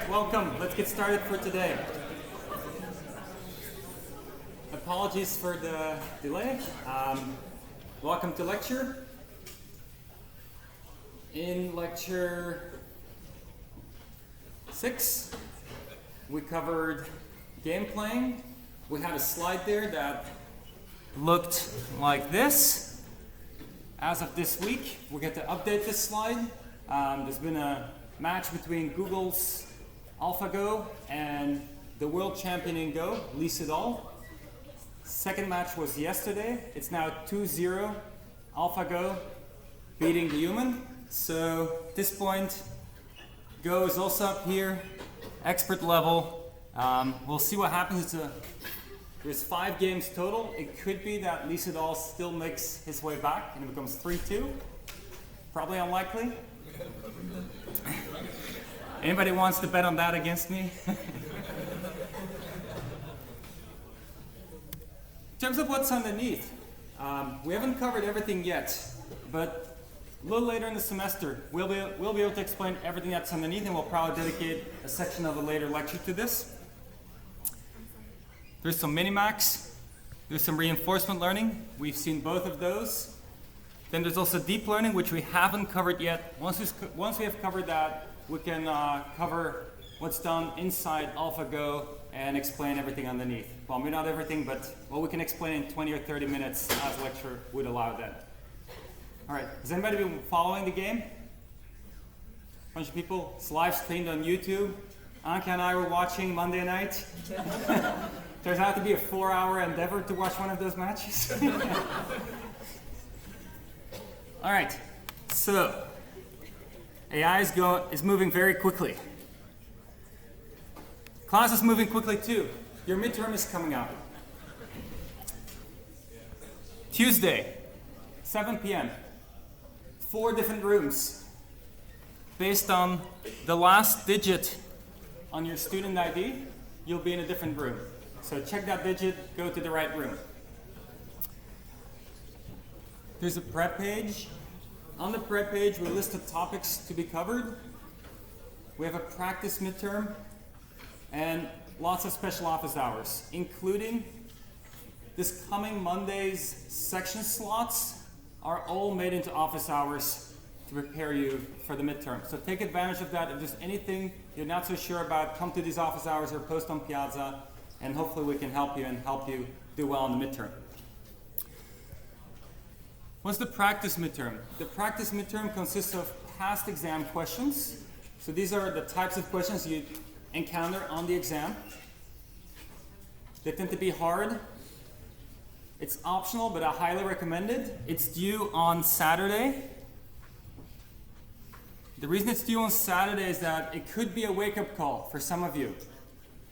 welcome. Let's get started for today. Apologies for the delay. Welcome to lecture. In lecture 6, we covered game playing. We had a slide there that looked like this. As of this week, we get to update this slide. There's been a match between Google's AlphaGo and the world champion in Go, Lee Sedol. Second match was yesterday. It's now 2-0, AlphaGo beating the human. So at this point, Go is also up here, expert level. We'll see what happens. There's 5 games total. It could be that Lee Sedol still makes his way back and it becomes 3-2. Probably unlikely. Anybody wants to bet on that against me? In terms of what's underneath, we haven't covered everything yet, but a little later in the semester, we'll be able to explain everything that's underneath, and we'll probably dedicate a section of a later lecture to this. There's some minimax. There's some reinforcement learning. We've seen both of those. Then there's also deep learning, which we haven't covered yet. Once we have covered that, we can cover what's done inside AlphaGo and explain everything underneath. Well, maybe not everything, but what we can explain in 20 or 30 minutes as lecture would allow that. All right, has anybody been following the game? A bunch of people. It's live streamed on YouTube. Anke and I were watching Monday night. Turns out to be a 4-hour endeavor to watch one of those matches. All right, so AI is moving very quickly. Class is moving quickly too. Your midterm is coming up. Tuesday, 7 p.m. 4 different rooms. Based on the last digit on your student ID, you'll be in a different room. So check that digit, go to the right room. There's a prep page. On the prep page, we list the topics to be covered. We have a practice midterm and lots of special office hours, including this coming Monday's section slots are all made into office hours to prepare you for the midterm. So take advantage of that. If there's anything you're not so sure about, come to these office hours or post on Piazza, and hopefully we can help you do well in the midterm. What's the practice midterm? The practice midterm consists of past exam questions. So these are the types of questions you encounter on the exam. They tend to be hard. It's optional, but I highly recommend it. It's due on Saturday. The reason it's due on Saturday is that it could be a wake-up call for some of you.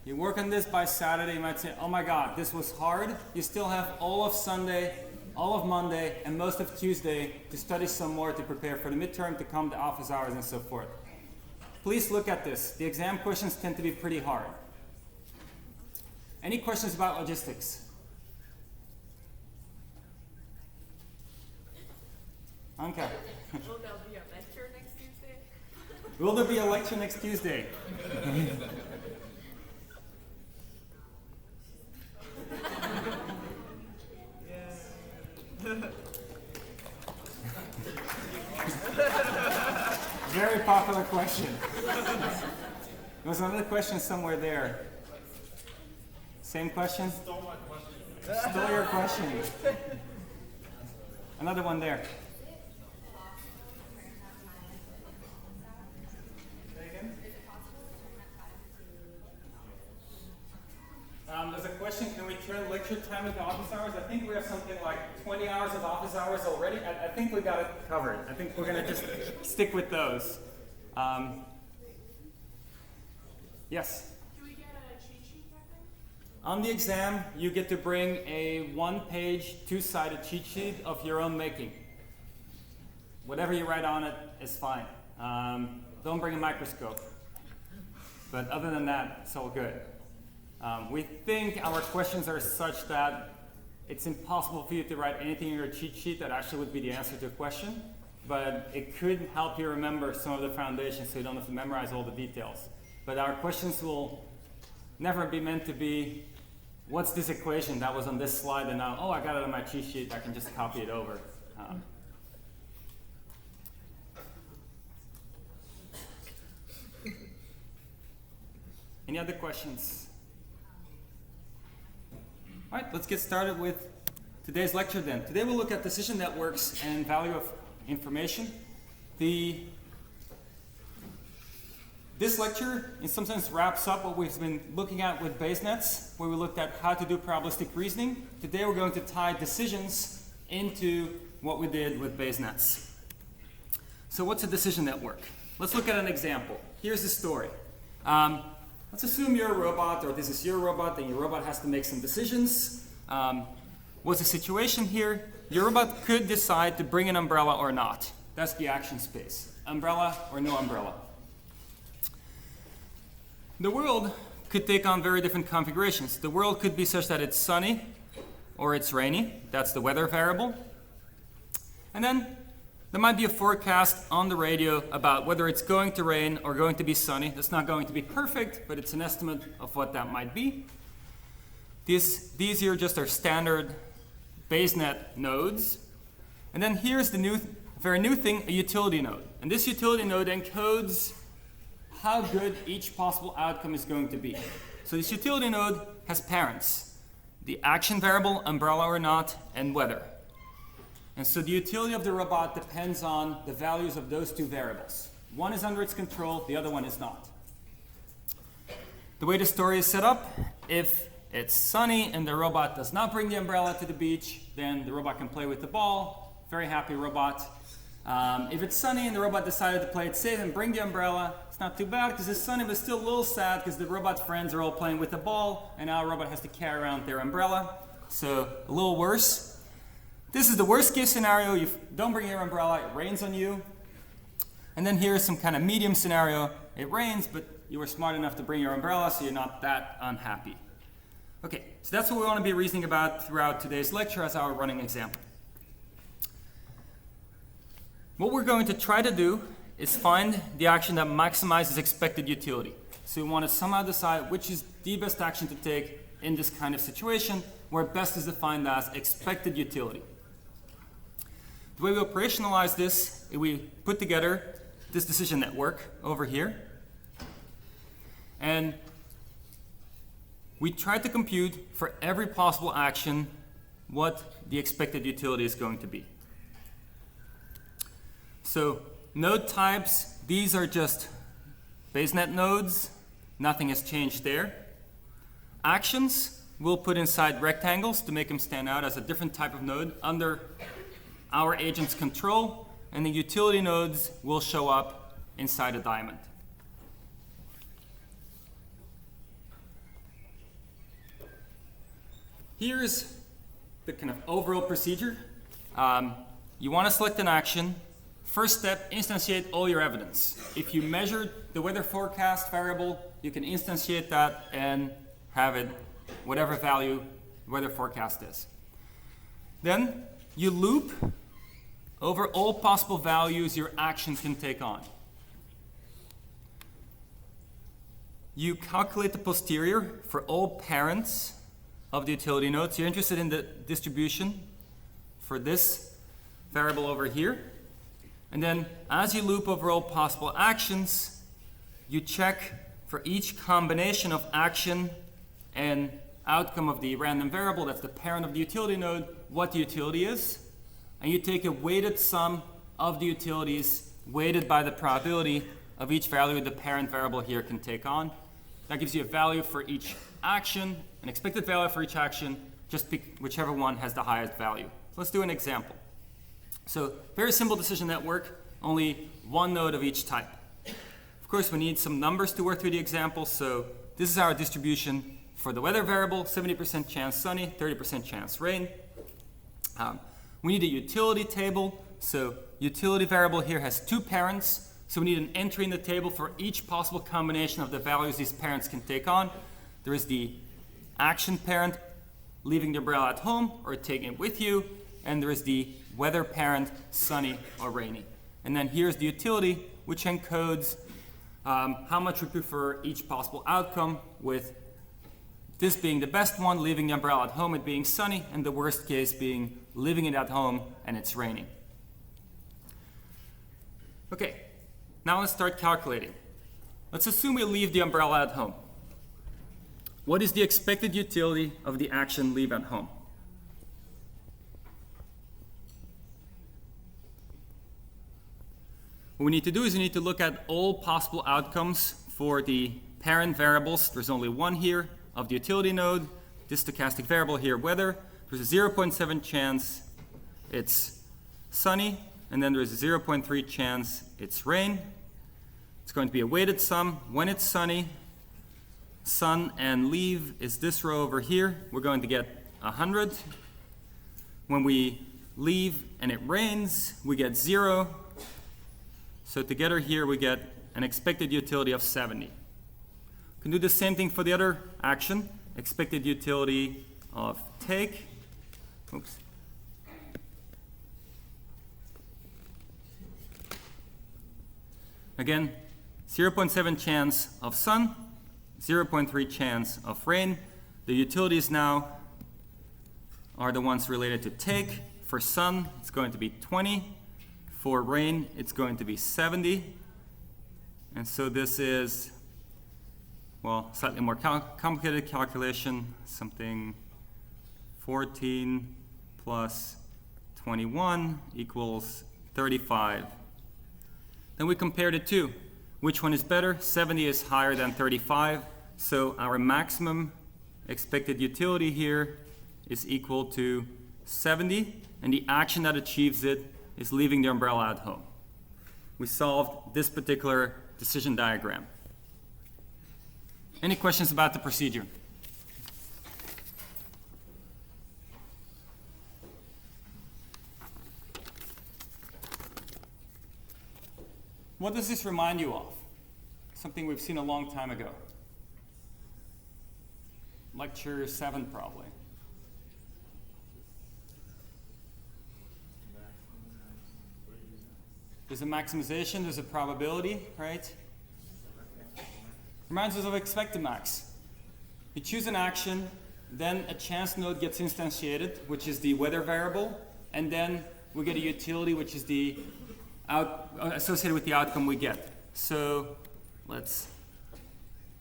You work on this by Saturday, you might say, oh my God, this was hard. You still have all of Sunday, all of Monday, and most of Tuesday to study some more to prepare for the midterm, to come to office hours and so forth. Please look at this. The exam questions tend to be pretty hard. Any questions about logistics? Okay. Will there be a lecture next Tuesday? Will there be a lecture next Tuesday? Very popular question. There was another question somewhere there. Same question? Stole my question. Stole your question. Another one there. There's a question, can we turn lecture time into office hours? I think we have something like 20 hours of office hours already. I think we got it covered. I think we're going to just stick with those. Yes? Do we get a cheat sheet back then? On the exam, you get to bring a 1-page, 2-sided cheat sheet of your own making. Whatever you write on it is fine. Don't bring a microscope. But other than that, it's all good. We think our questions are such that it's impossible for you to write anything in your cheat sheet that actually would be the answer to a question. but it could help you remember some of the foundations so you don't have to memorize all the details. but our questions will never be meant to be, what's this equation that was on this slide and now, oh, I got it on my cheat sheet, I can just copy it over. Any other questions? All right, let's get started with today's lecture then. Today we'll look at decision networks and value of information. This lecture in some sense wraps up what we've been looking at with base nets, where we looked at how to do probabilistic reasoning. Today we're going to tie decisions into what we did with base nets. So what's a decision network? Let's look at an example. Here's the story. Let's assume you're a robot, or this is your robot, and your robot has to make some decisions. What's the situation here? Your robot could decide to bring an umbrella or not. That's the action space. Umbrella or no umbrella. The world could take on very different configurations. The world could be such that it's sunny or it's rainy. That's the weather variable. And then there might be a forecast on the radio about whether it's going to rain or going to be sunny. That's not going to be perfect, but it's an estimate of what that might be. These here just are standard BaseNet nodes. And then here's the very new thing, a utility node. And this utility node encodes how good each possible outcome is going to be. So this utility node has parents: the action variable, umbrella or not, and weather. And so the utility of the robot depends on the values of those two variables. One is under its control, the other one is not. The way the story is set up, if it's sunny and the robot does not bring the umbrella to the beach, then the robot can play with the ball. Very happy robot. If it's sunny and the robot decided to play it safe and bring the umbrella, it's not too bad because it's sunny, but still a little sad because the robot's friends are all playing with the ball, and now the robot has to carry around their umbrella. So a little worse. This is the worst case scenario. You don't bring your umbrella, it rains on you. And then here's some kind of medium scenario. It rains, but you were smart enough to bring your umbrella, so you're not that unhappy. Okay, so that's what we want to be reasoning about throughout today's lecture as our running example. What we're going to try to do is find the action that maximizes expected utility. So we want to somehow decide which is the best action to take in this kind of situation, where best is defined as expected utility. The way we operationalize this is we put together this decision network over here, and we try to compute for every possible action what the expected utility is going to be. So node types, these are just BaseNet nodes. Nothing has changed there. Actions, we'll put inside rectangles to make them stand out as a different type of node under our agent's control. And the utility nodes will show up inside a diamond. Here's the kind of overall procedure. You want to select an action. First step, instantiate all your evidence. If you measured the weather forecast variable, you can instantiate that and have it whatever value weather forecast is. Then you loop over all possible values your action can take on. You calculate the posterior for all parents of the utility nodes. You're interested in the distribution for this variable over here. And then as you loop over all possible actions, you check for each combination of action and outcome of the random variable, that's the parent of the utility node, what the utility is. And you take a weighted sum of the utilities weighted by the probability of each value the parent variable here can take on. That gives you a value for each action, an expected value for each action. Just pick whichever one has the highest value. So let's do an example. So very simple decision network, only one node of each type. Of course, we need some numbers to work through the example. So this is our distribution for the weather variable: 70% chance sunny, 30% chance rain. We need a utility table. So utility variable here has two parents. So we need an entry in the table for each possible combination of the values these parents can take on. There is the action parent, leaving the umbrella at home or taking it with you. And there is the weather parent, sunny or rainy. And then here's the utility, which encodes how much we prefer each possible outcome, with this being the best one, leaving the umbrella at home, it being sunny, and the worst case being leaving it at home and it's raining. Okay, now let's start calculating. Let's assume we leave the umbrella at home. What is the expected utility of the action leave at home? What we need to do is we need to look at all possible outcomes for the parent variables. There's only one here of the utility node, this stochastic variable here, weather. There's a 0.7 chance it's sunny, and then there's a 0.3 chance it's rain. It's going to be a weighted sum. When it's sunny, sun and leave is this row over here. We're going to get 100. When we leave and it rains, we get 0. So together here we get an expected utility of 70. We can do the same thing for the other action, expected utility of take. Oops. Again, 0.7 chance of sun, 0.3 chance of rain. The utilities now are the ones related to take. For sun, it's going to be 20. For rain, it's going to be 70. And so this is, well, slightly more complicated calculation, something 14 plus 21 equals 35. Then we compare the two. Which one is better? 70 is higher than 35, so our maximum expected utility here is equal to 70, and the action that achieves it is leaving the umbrella at home. We solved this particular decision diagram. Any questions about the procedure? What does this remind you of? Something we've seen a long time ago. Lecture 7, probably. There's a maximization, there's a probability, right? Reminds us of expect max. You choose an action, then a chance node gets instantiated, which is the weather variable, and then we get a utility, which is the associated with the outcome we get. So let's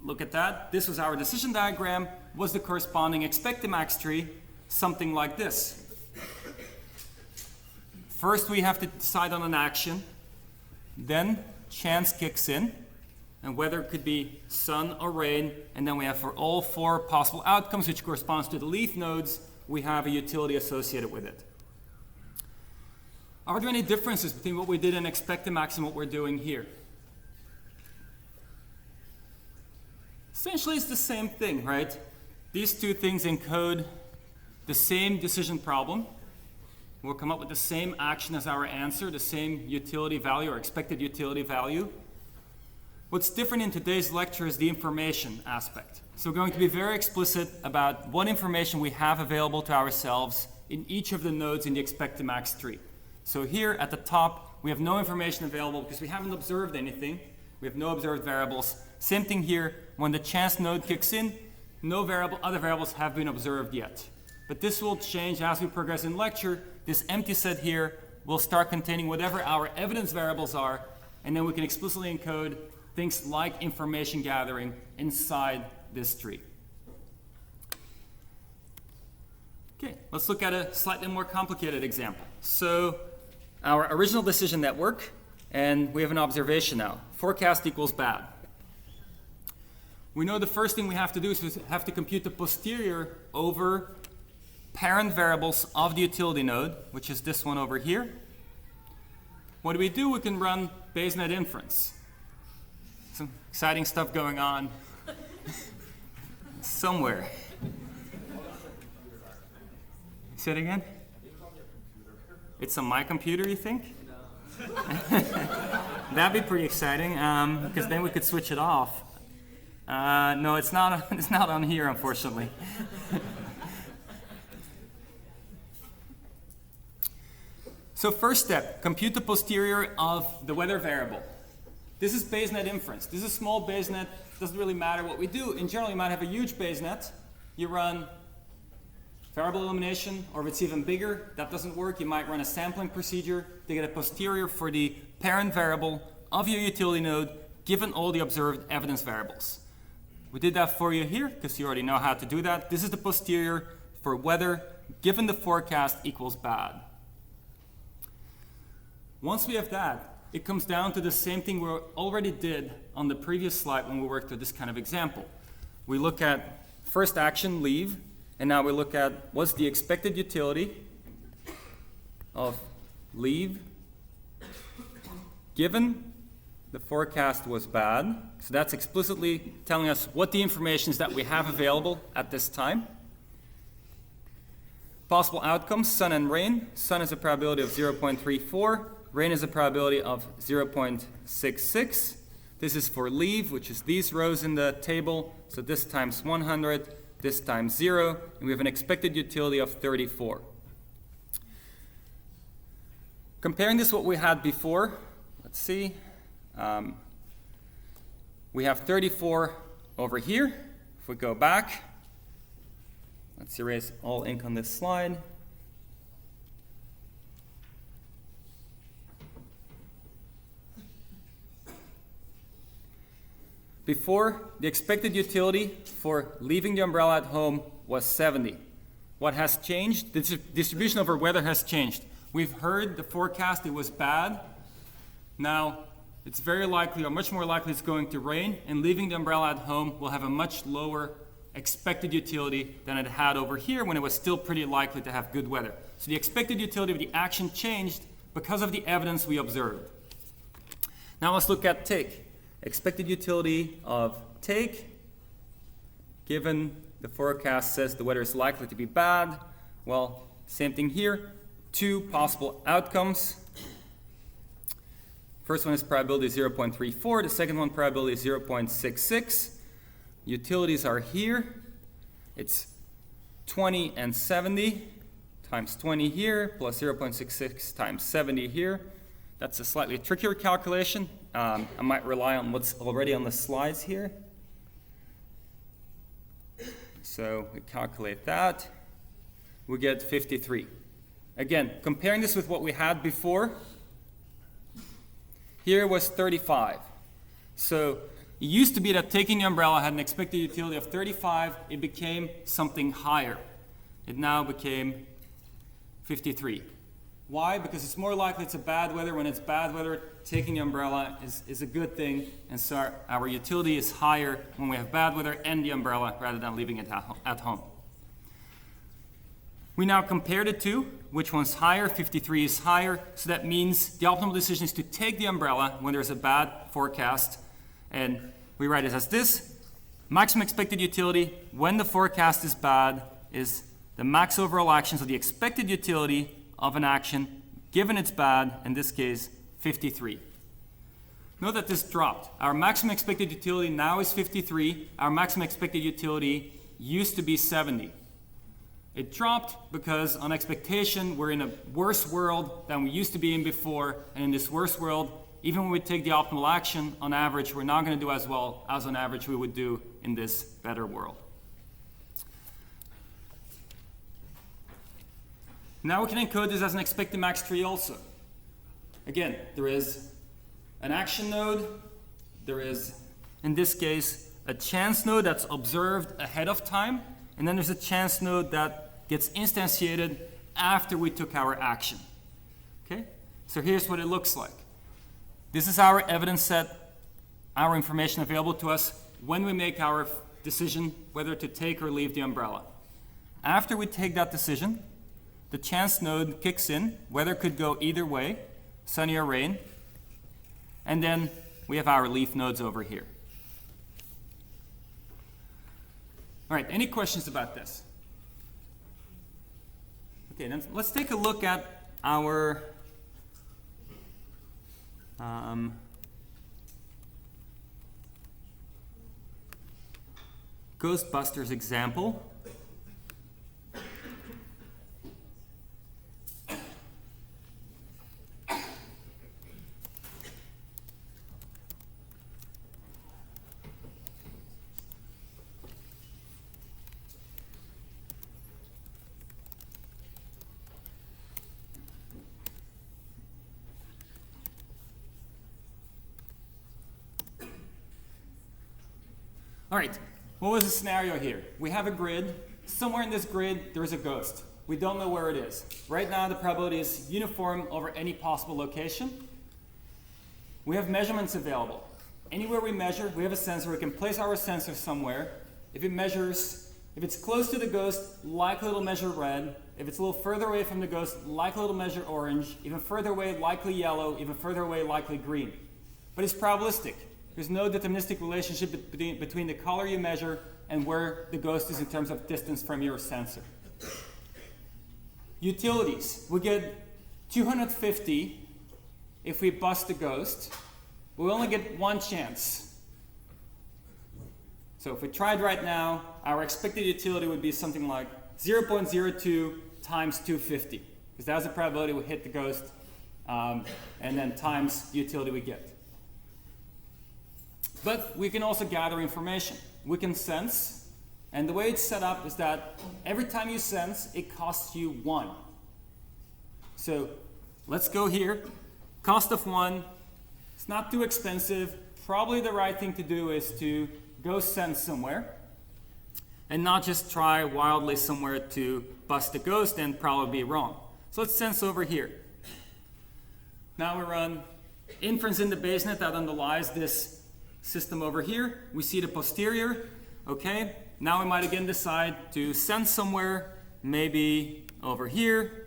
look at that. This was our decision diagram. Was the corresponding expect max tree something like this? First we have to decide on an action, then chance kicks in, and weather could be sun or rain, and then we have for all 4 possible outcomes, which corresponds to the leaf nodes, we have a utility associated with it. Are there any differences between what we did in expect max and what we're doing here? Essentially, it's the same thing, right? These two things encode the same decision problem. We'll come up with the same action as our answer, the same utility value or expected utility value. What's different in today's lecture is the information aspect. So we're going to be very explicit about what information we have available to ourselves in each of the nodes in the expect max tree. So here at the top, we have no information available because we haven't observed anything. We have no observed variables. Same thing here, when the chance node kicks in, no other variables have been observed yet. But this will change as we progress in lecture. This empty set here will start containing whatever our evidence variables are, and then we can explicitly encode things like information gathering inside this tree. Okay, let's look at a slightly more complicated example. So our original decision network, and we have an observation now. Forecast equals bad. We know the first thing we have to do is we have to compute the posterior over parent variables of the utility node, which is this one over here. What do? We can run Bayes net inference. Some exciting stuff going on somewhere. Say it again? It's on my computer, you think? No. That'd be pretty exciting, because then we could switch it off. No, it's not. It's not on here, unfortunately. So first step, compute the posterior of the weather variable. This is Bayes-net inference. This is small Bayes-net. Doesn't really matter what we do. In general, you might have a huge Bayes-net. You run variable elimination, or if it's even bigger, that doesn't work. You might run a sampling procedure to get a posterior for the parent variable of your utility node, given all the observed evidence variables. We did that for you here, because you already know how to do that. This is the posterior for whether, given the forecast, equals bad. Once we have that, it comes down to the same thing we already did on the previous slide when we worked with this kind of example. We look at first action, leave, and now we look at what's the expected utility of leave given the forecast was bad. So that's explicitly telling us what the information is that we have available at this time. Possible outcomes, sun and rain. Sun is a probability of 0.34. Rain is a probability of 0.66. This is for leave, which is these rows in the table. So this times 100, this times 0, and we have an expected utility of 34. Comparing this to what we had before, let's see. We have 34 over here. If we go back, let's erase all ink on this slide. Before, the expected utility for leaving the umbrella at home was 70. What has changed? The distribution over weather has changed. We've heard the forecast, it was bad. Now, it's very likely, or much more likely, it's going to rain, and leaving the umbrella at home will have a much lower expected utility than it had over here when it was still pretty likely to have good weather. So the expected utility of the action changed because of the evidence we observed. Now let's look at take. Expected utility of take, given the forecast says the weather is likely to be bad. Well, same thing here. Two possible outcomes. First one is probability 0.34. The second one probability is 0.66. Utilities are here. It's 20 and 70 times 20 here plus 0.66 times 70 here. That's a slightly trickier calculation. I might rely on what's already on the slides here. So we calculate that. We get 53. Again, comparing this with what we had before, here was 35. So it used to be that taking the umbrella had an expected utility of 35. It became something higher. It now became 53. Why? Because it's more likely it's a bad weather. When it's bad weather, taking the umbrella is a good thing. And so our utility is higher when we have bad weather and the umbrella rather than leaving it at home. We now compare the two. Which one's higher? 53 is higher. So that means the optimal decision is to take the umbrella when there's a bad forecast. And we write it as this. Maximum expected utility when the forecast is bad is the max overall action, so the expected utility of an action, given it's bad, in this case, 53. Note that this dropped. Our maximum expected utility now is 53. Our maximum expected utility used to be 70. It dropped because on expectation, we're in a worse world than we used to be in before. And in this worse world, even when we take the optimal action, on average, we're not going to do as well as on average we would do in this better world. Now we can encode this as an expected max tree also. Again, there is an action node. There is, in this case, a chance node that's observed ahead of time. And then there's a chance node that gets instantiated after we took our action. Okay? So here's what it looks like. This is our evidence set, our information available to us when we make our decision whether to take or leave the umbrella. After we take that decision, the chance node kicks in. Weather could go either way, sunny or rain. And then we have our leaf nodes over here. All right, any questions about this? Okay, then let's take a look at our Ghostbusters example. All right, what was the scenario here? We have a grid. Somewhere in this grid, there is a ghost. We don't know where it is. Right now, the probability is uniform over any possible location. We have measurements available. Anywhere we measure, we have a sensor. We can place our sensor somewhere. If it's close to the ghost, likely it'll measure red. If it's a little further away from the ghost, likely it'll measure orange. Even further away, likely yellow. Even further away, likely green. But it's probabilistic. There's no deterministic relationship between the color you measure and where the ghost is in terms of distance from your sensor. Utilities. We get 250 if we bust the ghost. We only get one chance. So if we tried right now, our expected utility would be something like 0.02 times 250, because that's the probability we hit the ghost, and then times the utility we get. But we can also gather information. We can sense, and the way it's set up is that every time you sense, it costs you 1. So let's go here. Cost of 1. It's not too expensive. Probably the right thing to do is to go sense somewhere and not just try wildly somewhere to bust the ghost and probably be wrong. So let's sense over here. Now we run inference in the basenet that underlies this system over here. We see the posterior. Okay, now we might again decide to sense somewhere, maybe over here.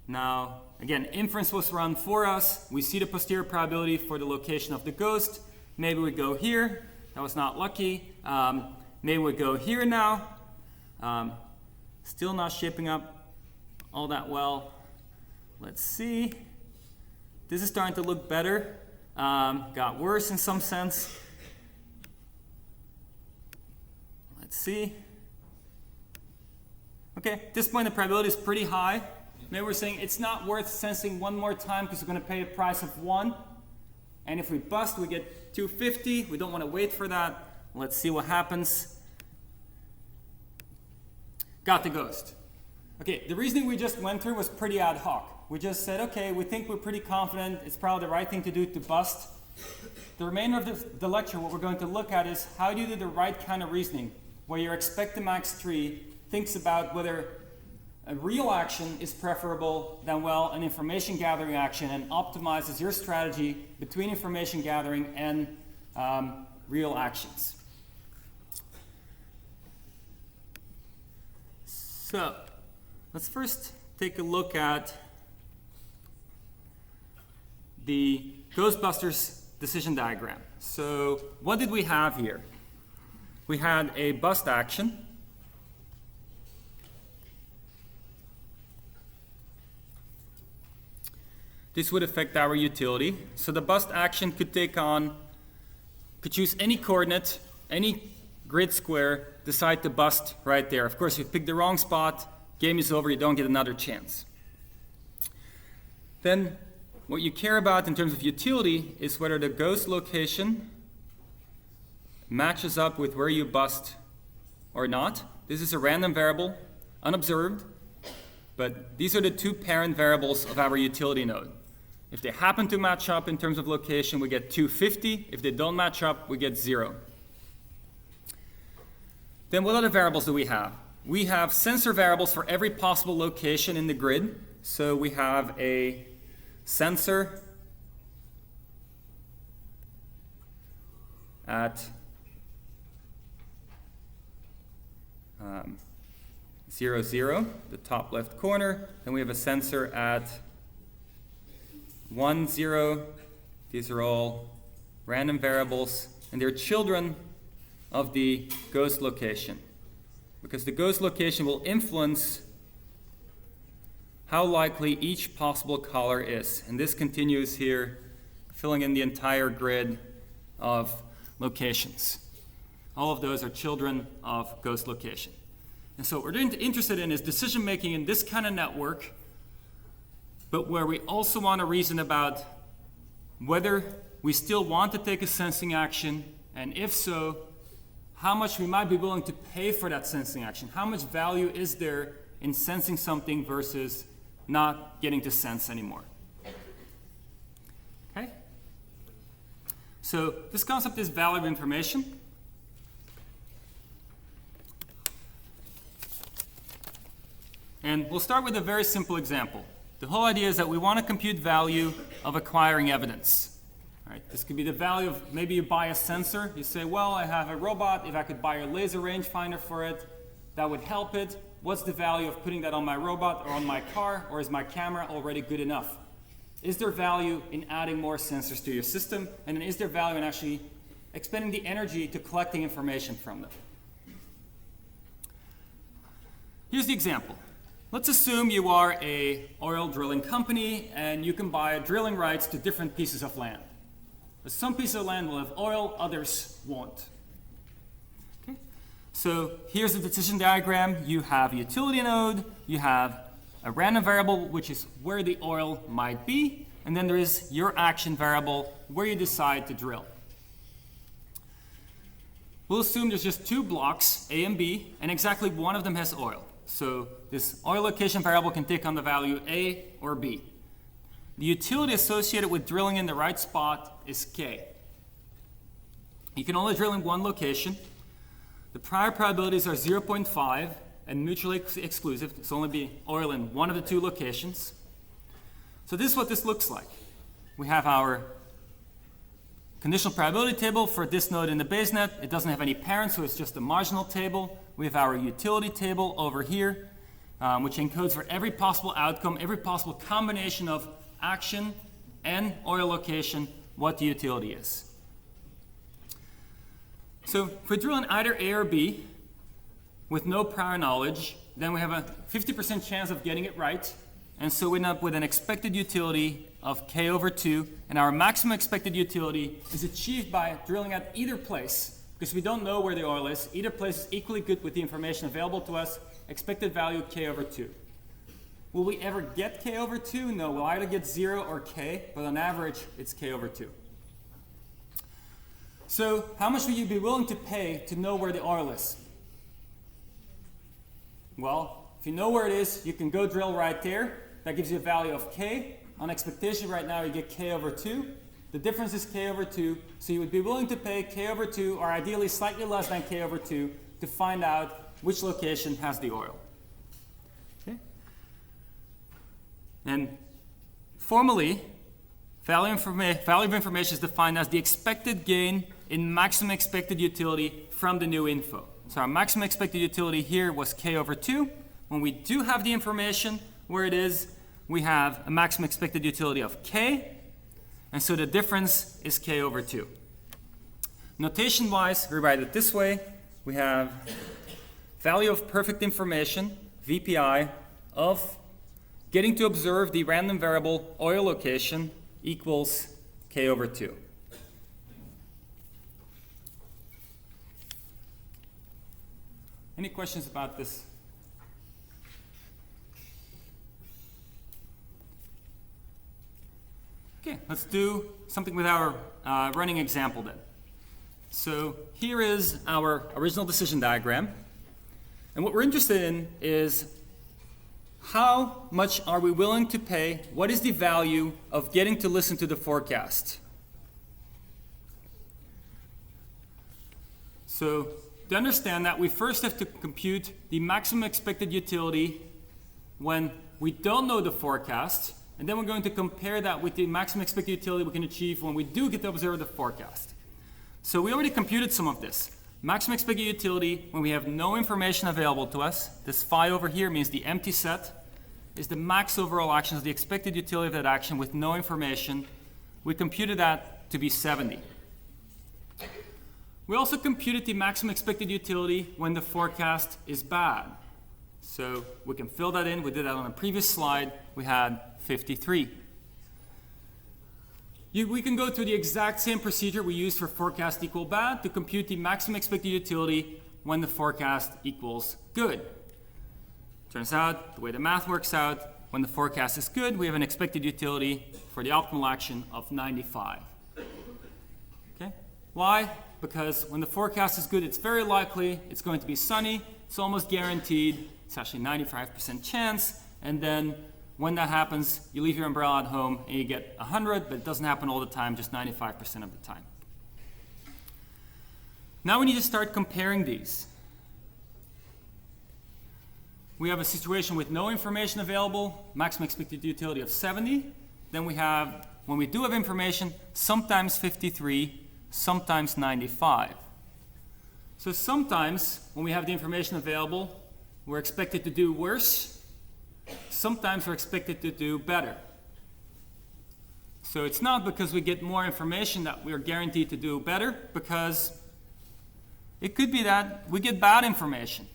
Now, again, inference was run for us. We see the posterior probability for the location of the ghost. Maybe we go here. That was not lucky. Maybe we go here now. Still not shaping up all that well. Let's see. This is starting to look better. Got worse in some sense. Let's see. Okay, at this point the probability is pretty high. Maybe we're saying it's not worth sensing one more time because we're going to pay a price of 1. And if we bust, we get 250. We don't want to wait for that. Let's see what happens. Got the ghost. Okay, the reasoning we just went through was pretty ad hoc. We just said, okay, we think we're pretty confident. It's probably the right thing to do to bust. The remainder of the lecture, what we're going to look at is how do you do the right kind of reasoning, where your expect-to-max tree thinks about whether a real action is preferable than, well, an information gathering action, and optimizes your strategy between information gathering and real actions. So let's first take a look at the Ghostbusters decision diagram. So what did we have here? We had a bust action. This would affect our utility. So the bust action could choose any coordinate, any grid square, decide to bust right there. Of course, if you pick the wrong spot, game is over, you don't get another chance. Then what you care about in terms of utility is whether the ghost location matches up with where you bust or not. This is a random variable, unobserved, but these are the two parent variables of our utility node. If they happen to match up in terms of location, we get 250. If they don't match up, we get 0. Then what other variables do we have? We have sensor variables for every possible location in the grid. So we have a sensor at 0, 0, the top left corner. Then we have a sensor at 1, 0. These are all random variables, and they're children of the ghost location, because the ghost location will influence how likely each possible color is. And this continues here, filling in the entire grid of locations. All of those are children of ghost location. And so what we're interested in is decision making in this kind of network, but where we also want to reason about whether we still want to take a sensing action, and if so, how much we might be willing to pay for that sensing action. How much value is there in sensing something versus not getting to sense anymore? Okay? So this concept is value of information. And we'll start with a very simple example. The whole idea is that we want to compute value of acquiring evidence. All right, this could be the value of, maybe you buy a sensor. You say, well, I have a robot. If I could buy a laser rangefinder for it, that would help it. What's the value of putting that on my robot or on my car? Or is my camera already good enough? Is there value in adding more sensors to your system? And then is there value in actually expending the energy to collecting information from them? Here's the example. Let's assume you are a oil drilling company and you can buy drilling rights to different pieces of land. But some pieces of land will have oil, others won't. Okay. So here's the decision diagram. You have a utility node, you have a random variable, which is where the oil might be, and then there is your action variable, where you decide to drill. We'll assume there's just two blocks, A and B, and exactly one of them has oil. So this oil location variable can take on the value A or B. The utility associated with drilling in the right spot is K. You can only drill in one location. The prior probabilities are 0.5 and mutually exclusive. It's only be oil in one of the two locations. So this is what this looks like. We have our conditional probability table for this node in the basenet. It doesn't have any parents, so it's just a marginal table. We have our utility table over here, which encodes for every possible outcome, every possible combination of action and oil location, what the utility is. So if we drill in either A or B with no prior knowledge, then we have a 50% chance of getting it right. And so we end up with an expected utility of K over 2, and our maximum expected utility is achieved by drilling at either place, because we don't know where the oil is. Either place is equally good with the information available to us, expected value K over 2. Will we ever get K over 2? No, we'll either get 0 or K, but on average, it's K over 2. So how much would you be willing to pay to know where the oil is? Well, if you know where it is, you can go drill right there. That gives you a value of K. On expectation right now, you get K over 2. The difference is K over 2. So you would be willing to pay K over 2, or ideally slightly less than K over 2, to find out which location has the oil. Okay? And formally, value of information is defined as the expected gain in maximum expected utility from the new info. So our maximum expected utility here was K over 2. When we do have the information where it is, we have a maximum expected utility of K, and so the difference is K over 2. Notation-wise, we write it this way. We have value of perfect information, VPI, of getting to observe the random variable oil location equals K over 2. Any questions about this? Okay, let's do something with our running example then. So here is our original decision diagram. And what we're interested in is how much are we willing to pay? What is the value of getting to listen to the forecast? So to understand that, we first have to compute the maximum expected utility when we don't know the forecast. And then we're going to compare that with the maximum expected utility we can achieve when we do get to observe the forecast. So we already computed some of this. Maximum expected utility when we have no information available to us. This phi over here means the empty set is the max overall action, is the expected utility of that action with no information. We computed that to be 70. We also computed the maximum expected utility when the forecast is bad. So we can fill that in. We did that on a previous slide. We had 53. We can go through the exact same procedure we used for forecast equal bad to compute the maximum expected utility when the forecast equals good. Turns out, the way the math works out, when the forecast is good, we have an expected utility for the optimal action of 95. Okay? Why? Because when the forecast is good, it's very likely it's going to be sunny. It's almost guaranteed. It's actually 95% chance. And then when that happens, you leave your umbrella at home and you get 100, but it doesn't happen all the time, just 95% of the time. Now we need to start comparing these. we have a situation with no information available, maximum expected utility of 70. Then we have, when we do have information, sometimes 53, sometimes 95. So sometimes when we have the information available, we're expected to do worse. Sometimes we're expected to do better. So it's not because we get more information that we are guaranteed to do better, because it could be that we get bad information.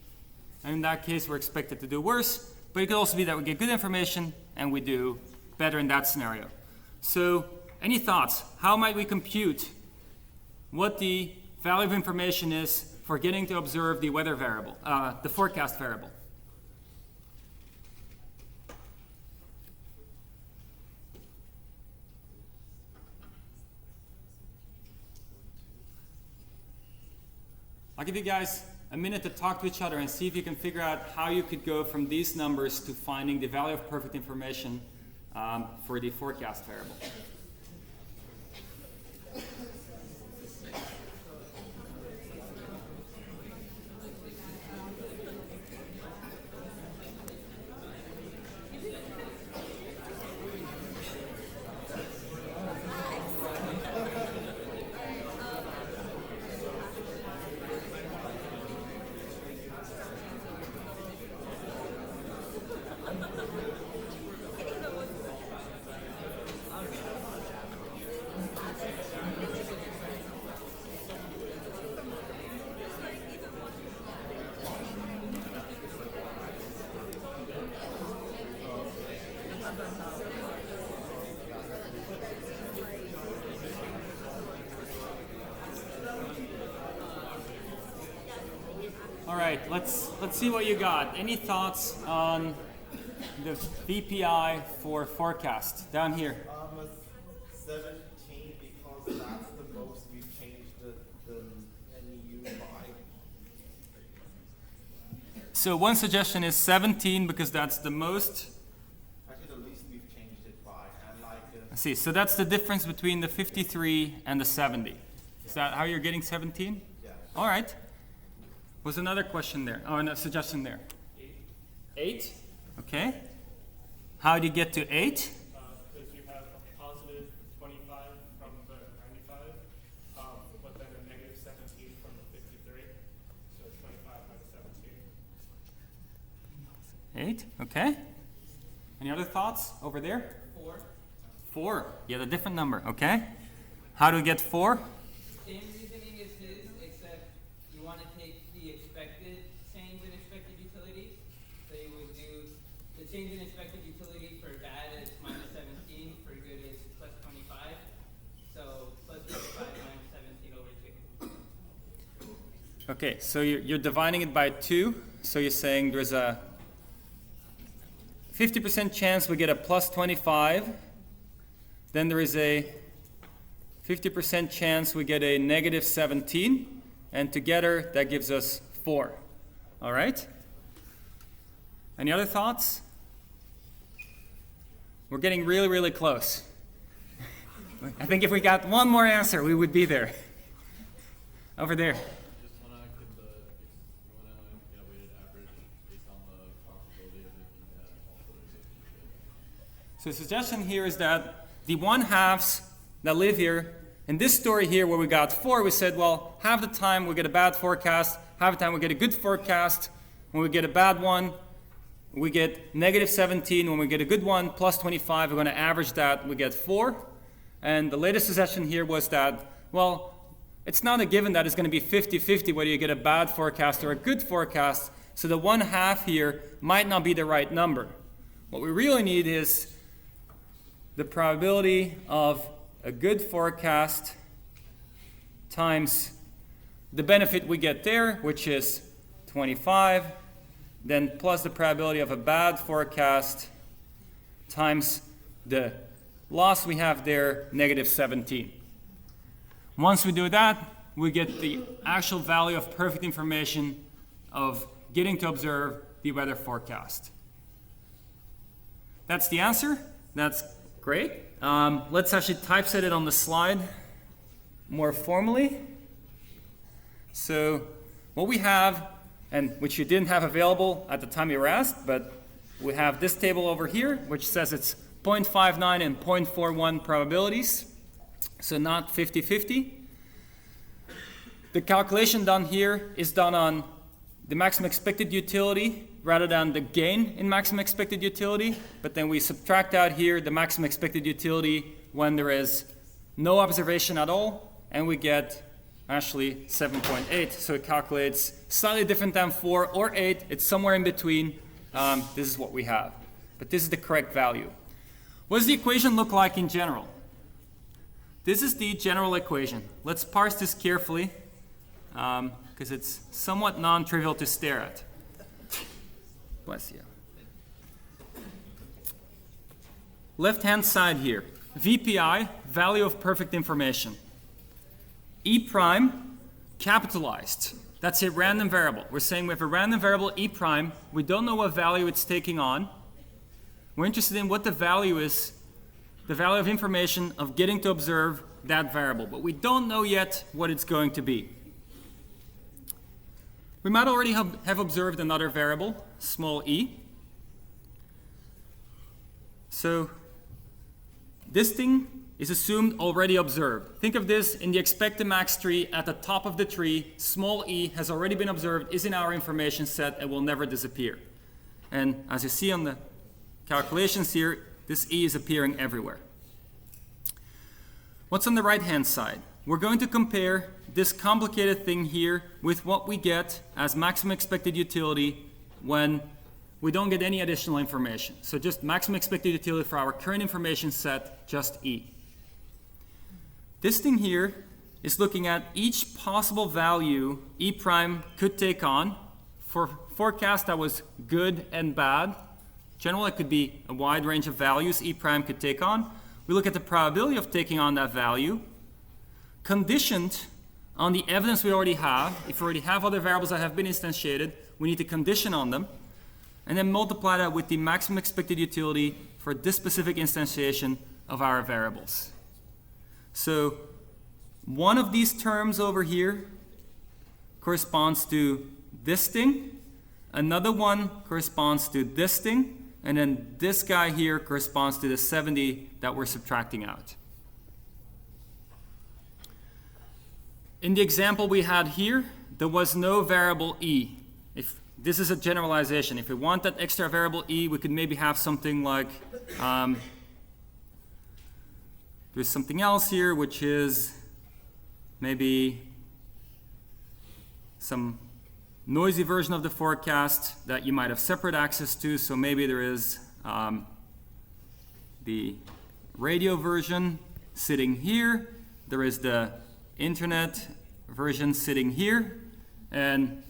And in that case, we're expected to do worse. But it could also be that we get good information and we do better in that scenario. So any thoughts? How might we compute what the value of information is for getting to observe the weather variable, the forecast variable? I'll give you guys a minute to talk to each other and see if you can figure out how you could go from these numbers to finding the value of perfect information for the forecast variable. All right, let's see what you got. Any thoughts on the VPI for forecast down here? 17, because that's the most we've changed the NEU by. So one suggestion is 17 because that's the most. Actually, the least we've changed it by. And like. I see. So that's the difference between the 53 and the 70. Is that how you're getting 17? Yeah. All right. Was another question there? Oh, no, suggestion there. 8. Okay. How do you get to 8? Because you have a positive 25 from the 95, but then a negative 17 from the 53. So 25 minus 17. 8. Okay. Any other thoughts over there? 4. 4. Yeah, the different number. Okay. How do we get 4? Same reasoning as his, except you want to take the expected change in expected utility. So you would do the change in expected utility for bad is minus 17, for good is plus 25. So plus 25 minus 17 over 2. Okay, so you're dividing it by 2. So you're saying there's a 50% chance we get a plus 25. Then there is a 50% chance we get a negative 17. And together, that gives us 4. All right? Any other thoughts? We're getting really, really close. I think if we got one more answer, we would be there. Over there. Just want to get the weighted average based on the probability of it being that also there's a. So the suggestion here is that the 1/2s that live here, in this story here where we got 4, we said, well, half the time we get a bad forecast, half the time we get a good forecast. When we get a bad one, we get negative 17. When we get a good one, plus 25, we're going to average that, we get 4. And the latest suggestion here was that, well, it's not a given that it's going to be 50-50 whether you get a bad forecast or a good forecast. So the 1/2 here might not be the right number. What we really need is the probability of a good forecast times the benefit we get there, which is 25, then plus the probability of a bad forecast times the loss we have there, negative 17. Once we do that, we get the actual value of perfect information of getting to observe the weather forecast. That's the answer. That's great. Let's actually typeset it on the slide more formally. So what we have and which you didn't have available at the time you were asked, but we have this table over here, which says it's 0.59 and 0.41 probabilities, so not 50-50. The calculation done here is done on the maximum expected utility rather than the gain in maximum expected utility, but then we subtract out here the maximum expected utility when there is no observation at all, and we get actually 7.8. So it calculates slightly different than 4 or 8. It's somewhere in between. This is what we have. But this is the correct value. What does the equation look like in general? This is the general equation. Let's parse this carefully because it's somewhat non-trivial to stare at. Bless you. Left-hand side here. VPI, value of perfect information. E prime, capitalized. That's a random variable. We're saying we have a random variable E prime. We don't know what value it's taking on. We're interested in what the value is, the value of information of getting to observe that variable, but we don't know yet what it's going to be. We might already have observed another variable, small e. So this thing is assumed already observed. Think of this in the expected max tree at the top of the tree. Small e has already been observed, is in our information set, and will never disappear. And as you see on the calculations here, this e is appearing everywhere. What's on the right-hand side? We're going to compare this complicated thing here with what we get as maximum expected utility when we don't get any additional information. So just maximum expected utility for our current information set, just E. This thing here is looking at each possible value E prime could take on for forecast that was good and bad. Generally, it could be a wide range of values E prime could take on. We look at the probability of taking on that value, conditioned on the evidence we already have. If we already have other variables that have been instantiated, we need to condition on them, and then multiply that with the maximum expected utility for this specific instantiation of our variables. So one of these terms over here corresponds to this thing, another one corresponds to this thing, and then this guy here corresponds to the 70 that we're subtracting out. In the example we had here, there was no variable e. If this is a generalization. If we want that extra variable e, we could maybe have something like, there's something else here, which is maybe some noisy version of the forecast that you might have separate access to. So maybe there is the radio version sitting here. There is the internet version sitting here. And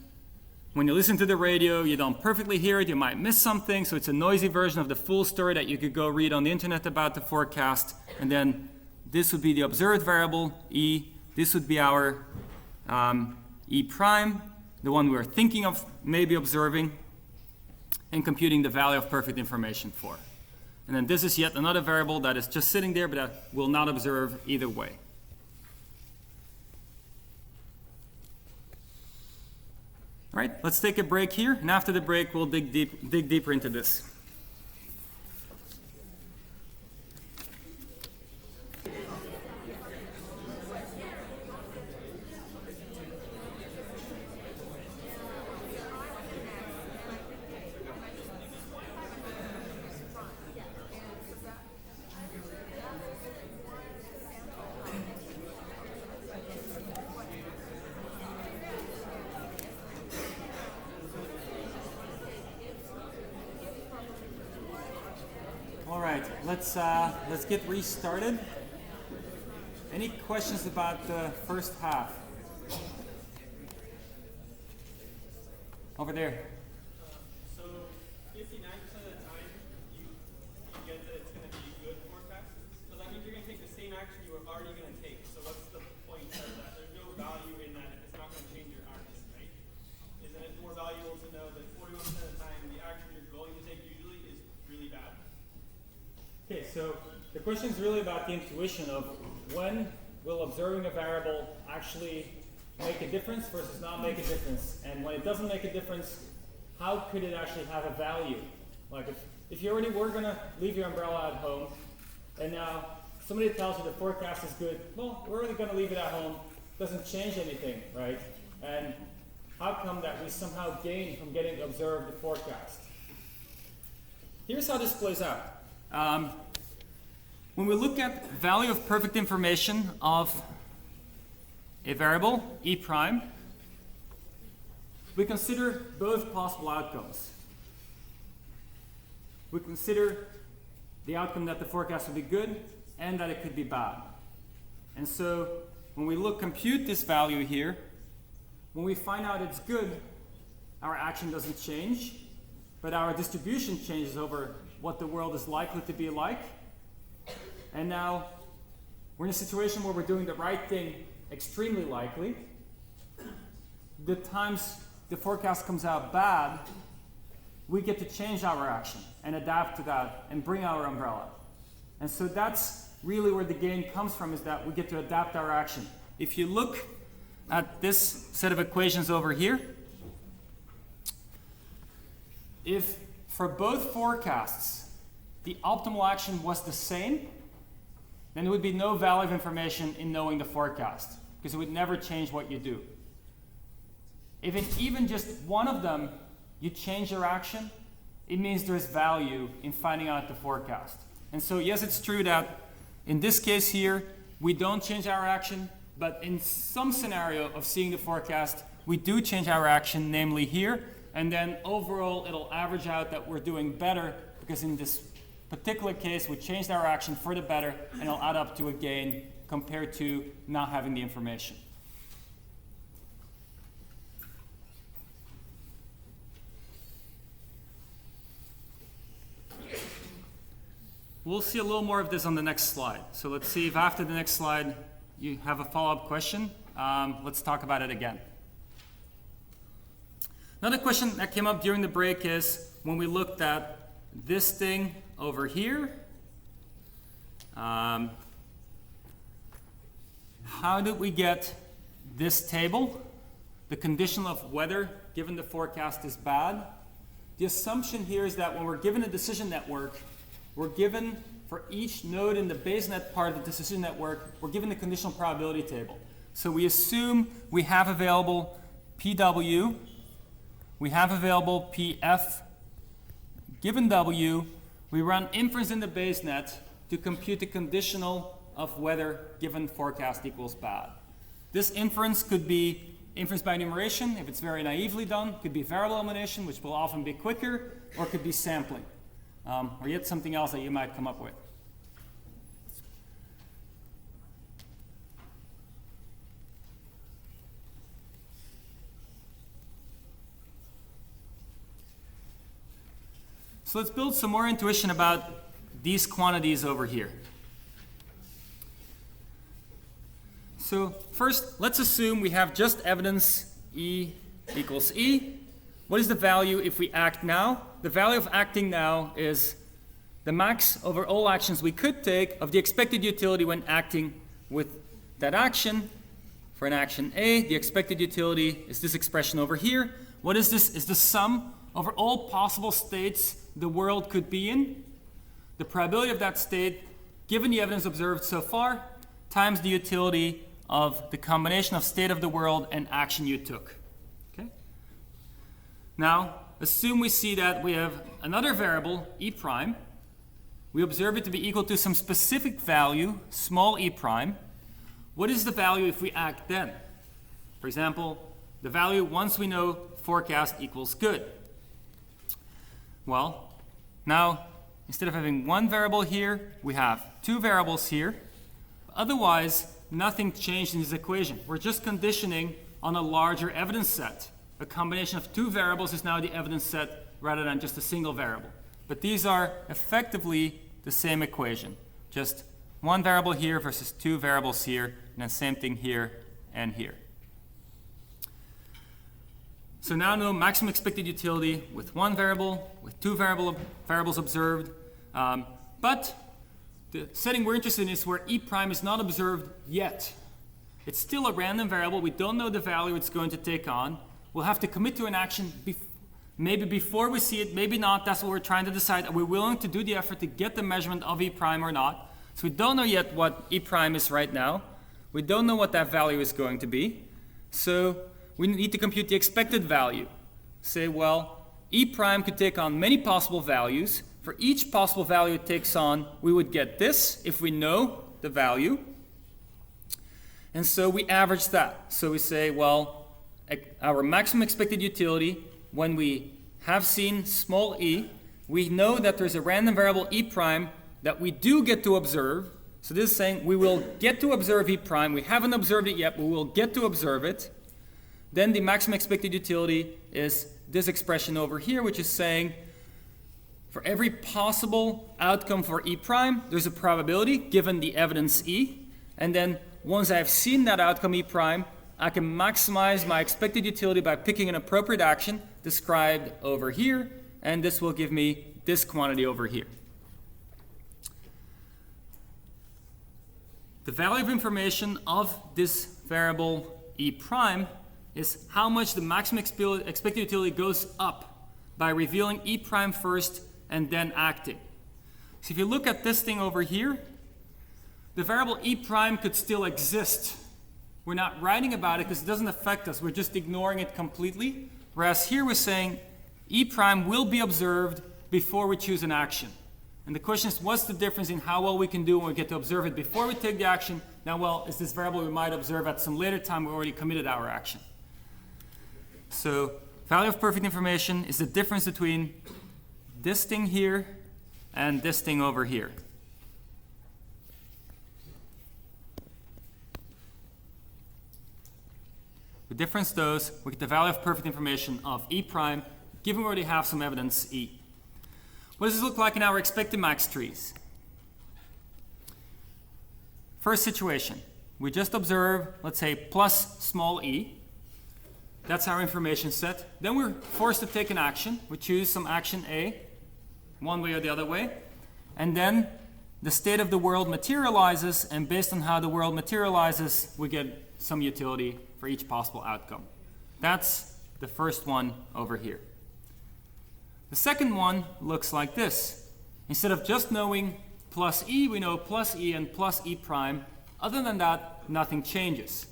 when you listen to the radio, you don't perfectly hear it. You might miss something. So it's a noisy version of the full story that you could go read on the internet about the forecast. And then this would be the observed variable, E. This would be our E prime, the one we're thinking of maybe observing, and computing the value of perfect information for. And then this is yet another variable that is just sitting there, but that will not observe either way. All right, let's take a break here, and after the break, we'll dig deeper into this. Let's get restarted. Any questions about the first half? Over there. So 59% of the time you get that it's going to be good forecast. So that means you're going to take the same action you were already going to take. So what's the point of that? There's no value in that if it's not going to change your action, right? Isn't it more valuable to know that 41% of the time the action you're going to take usually is really bad? Okay, so the question is really about the intuition of when will observing a variable actually make a difference versus not make a difference? And when it doesn't make a difference, how could it actually have a value? Like if you already were gonna leave your umbrella at home, and now somebody tells you the forecast is good, well, we're already gonna leave it at home, doesn't change anything, right? And how come that we somehow gain from getting to observe the forecast? Here's how this plays out. When we look at value of perfect information of a variable, e prime, we consider both possible outcomes. We consider the outcome that the forecast would be good and that it could be bad. And so when we compute this value here, when we find out it's good, our action doesn't change, but our distribution changes over what the world is likely to be like. And now we're in a situation where we're doing the right thing extremely likely. The times the forecast comes out bad, we get to change our action and adapt to that and bring our umbrella. And so that's really where the gain comes from, is that we get to adapt our action. If you look at this set of equations over here, if for both forecasts the optimal action was the same, then there would be no value of information in knowing the forecast, because it would never change what you do. If in even just one of them you change your action, it means there's value in finding out the forecast. And so yes, it's true that in this case here, we don't change our action, but in some scenario of seeing the forecast, we do change our action, namely here, and then overall it'll average out that we're doing better, because in this particular case we changed our action for the better, and it'll add up to a gain compared to not having the information. We'll see a little more of this on the next slide. So let's see if after the next slide you have a follow-up question. Let's talk about it again. Another question that came up during the break is when we looked at this thing over here, how did we get this table, the condition of whether given the forecast is bad? The assumption here is that when we're given a decision network, we're given, for each node in the basenet part of the decision network, we're given the conditional probability table. So we assume we have available PW, we have available PF. Given W, we run inference in the basenet to compute the conditional of whether given forecast equals bad. This inference could be inference by enumeration, if it's very naively done, could be variable elimination, which will often be quicker, or it could be sampling. Or yet something else that you might come up with. So let's build some more intuition about these quantities over here. So first, let's assume we have just evidence E equals E. What is the value if we act now? The value of acting now is the max over all actions we could take of the expected utility when acting with that action. For an action A, the expected utility is this expression over here. What is this? Is the sum over all possible states the world could be in, the probability of that state, given the evidence observed so far, times the utility of the combination of state of the world and action you took. Okay? Now, assume we see that we have another variable, e prime. We observe it to be equal to some specific value, small e prime. What is the value if we act then? For example, the value once we know forecast equals good. Well, now, instead of having one variable here, we have two variables here. Otherwise, nothing changed in this equation. We're just conditioning on a larger evidence set. A combination of two variables is now the evidence set rather than just a single variable. But these are effectively the same equation. Just one variable here versus two variables here, and then same thing here and here. So now no maximum expected utility with one variable, with two variables observed. But the setting we're interested in is where e prime is not observed yet. It's still a random variable. We don't know the value it's going to take on. We'll have to commit to an action maybe before we see it, maybe not. That's what we're trying to decide. Are we willing to do the effort to get the measurement of E prime or not? So we don't know yet what E prime is right now. We don't know what that value is going to be. So we need to compute the expected value. Say, well, E prime could take on many possible values. For each possible value it takes on, we would get this if we know the value. And so we average that. So we say, well, our maximum expected utility, when we have seen small e, we know that there's a random variable E prime that we do get to observe. So this is saying we will get to observe E prime. We haven't observed it yet, but we will get to observe it. Then the maximum expected utility is this expression over here, which is saying for every possible outcome for E prime, there's a probability given the evidence E. And then once I've seen that outcome E prime, I can maximize my expected utility by picking an appropriate action described over here, and this will give me this quantity over here. The value of information of this variable E prime is how much the maximum expected utility goes up by revealing E prime first and then acting. So if you look at this thing over here, the variable E prime could still exist. We're not writing about it because it doesn't affect us. We're just ignoring it completely. Whereas here we're saying E prime will be observed before we choose an action. And the question is, what's the difference in how well we can do when we get to observe it before we take the action? Now, well, is this variable we might observe at some later time we already committed our action? So value of perfect information is the difference between this thing here and this thing over here. We difference those, we get the value of perfect information of E prime, given we already have some evidence E. What does this look like in our expected max trees? First situation, we just observe, let's say, plus small e. That's our information set. Then we're forced to take an action. We choose some action A, one way or the other way. And then the state of the world materializes, and based on how the world materializes, we get some utility for each possible outcome. That's the first one over here. The second one looks like this. Instead of just knowing plus E, we know plus E and plus E prime. Other than that, nothing changes.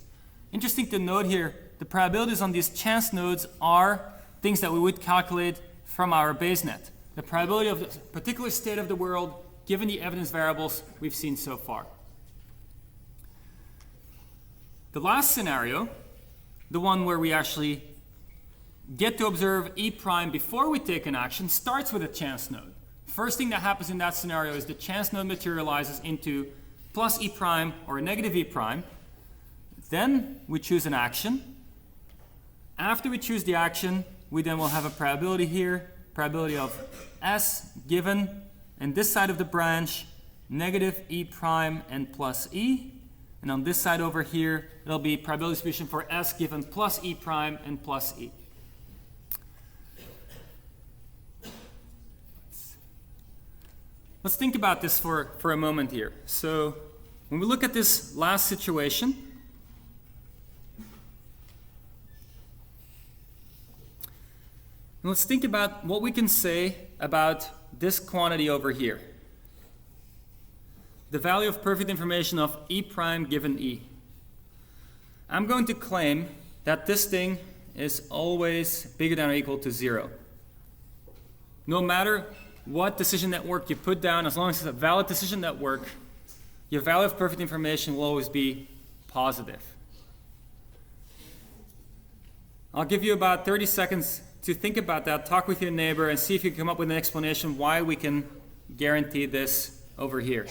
Interesting to note here, the probabilities on these chance nodes are things that we would calculate from our base net. The probability of the particular state of the world given the evidence variables we've seen so far. The last scenario, the one where we actually get to observe E prime before we take an action, starts with a chance node. First thing that happens in that scenario is the chance node materializes into plus E prime or a negative E prime. Then we choose an action. After we choose the action, we then will have a probability here, probability of S given, and this side of the branch, negative E prime and plus E. And on this side over here, it'll be probability distribution for S given plus E prime and plus E. Let's think about this for a moment here. So when we look at this last situation, let's think about what we can say about this quantity over here. The value of perfect information of E prime given E. I'm going to claim that this thing is always bigger than or equal to 0. No matter what decision network you put down, as long as it's a valid decision network, your value of perfect information will always be positive. I'll give you about 30 seconds to think about that, talk with your neighbor, and see if you can come up with an explanation why we can guarantee this over here.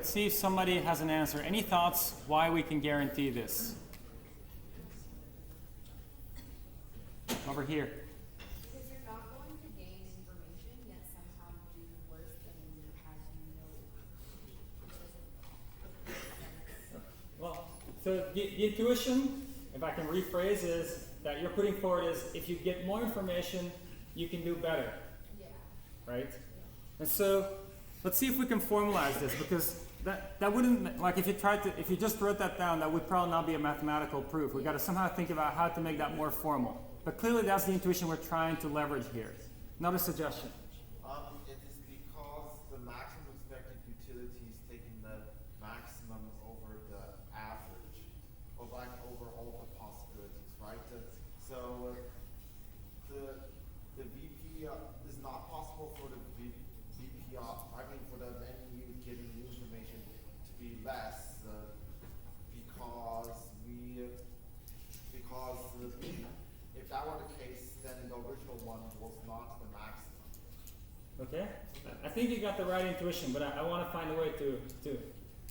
Let's see if somebody has an answer. Any thoughts why we can guarantee this? Over here. Because you're not going to gain information, yet somehow do worse than you had you know. Well, so the intuition, if I can rephrase, is that you're putting forward is if you get more information, you can do better. Yeah. Right? And so let's see if we can formalize this, because that wouldn't, like if you just wrote that down, that would probably not be a mathematical proof. We've got to somehow think about how to make that more formal. But clearly that's the intuition we're trying to leverage here. Not a suggestion. It is because the maximum expected utility is taking the maximum over the average, or like over all the possibilities, right? So the VP is not possible for the VP, I mean for the NU giving new information to be less because if that were the case, then the original one was not the maximum. Okay? I think you got the right intuition, but I want to find a way to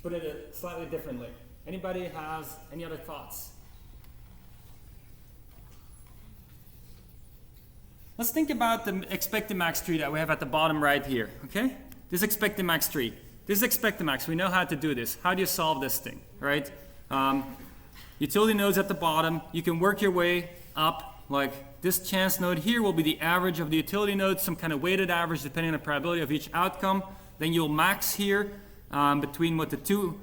put it slightly differently. Anybody has any other thoughts? Let's think about the expected max tree that we have at the bottom right here, okay? This expected max tree. This is expected max. We know how to do this. How do you solve this thing, right? Utility nodes at the bottom. You can work your way up. Like this chance node here will be the average of the utility nodes, some kind of weighted average depending on the probability of each outcome. Then you'll max here between what the two